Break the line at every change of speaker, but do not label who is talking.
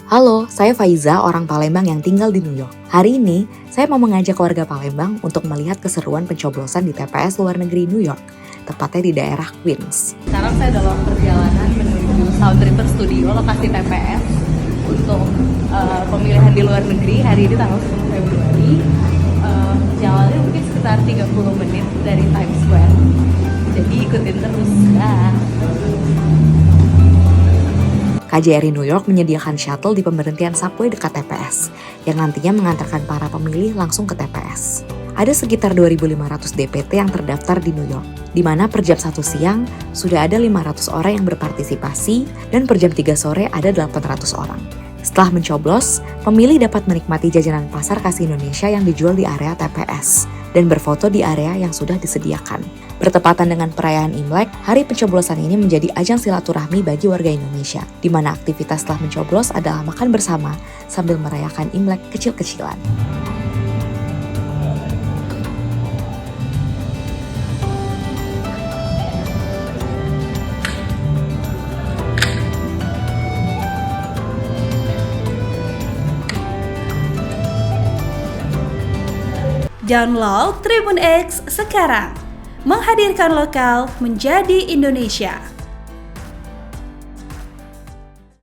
Halo, saya Faiza, orang Palembang yang tinggal di New York. Hari ini, saya mau mengajak warga Palembang untuk melihat keseruan pencoblosan di TPS luar negeri New York, tepatnya di daerah Queens.
Sekarang saya dalam perjalanan menuju South River Studio, lokasi TPS untuk pemilihan di luar negeri hari ini tanggal 10 Februari. Jalannya mungkin sekitar 30 menit dari Times Square. Jadi ikutin terus.
KJRI New York menyediakan shuttle di pemberhentian subway dekat TPS, yang nantinya mengantarkan para pemilih langsung ke TPS. Ada sekitar 2.500 DPT yang terdaftar di New York, di mana per jam 1 siang sudah ada 500 orang yang berpartisipasi dan per jam 3 sore ada 800 orang. Setelah mencoblos, pemilih dapat menikmati jajanan pasar khas Indonesia yang dijual di area TPS dan berfoto di area yang sudah disediakan. Bertepatan dengan perayaan Imlek, hari pencoblosan ini menjadi ajang silaturahmi bagi warga Indonesia, di mana aktivitas setelah mencoblos adalah makan bersama sambil merayakan Imlek kecil-kecilan.
Download Tribun X sekarang, menghadirkan lokal menjadi Indonesia.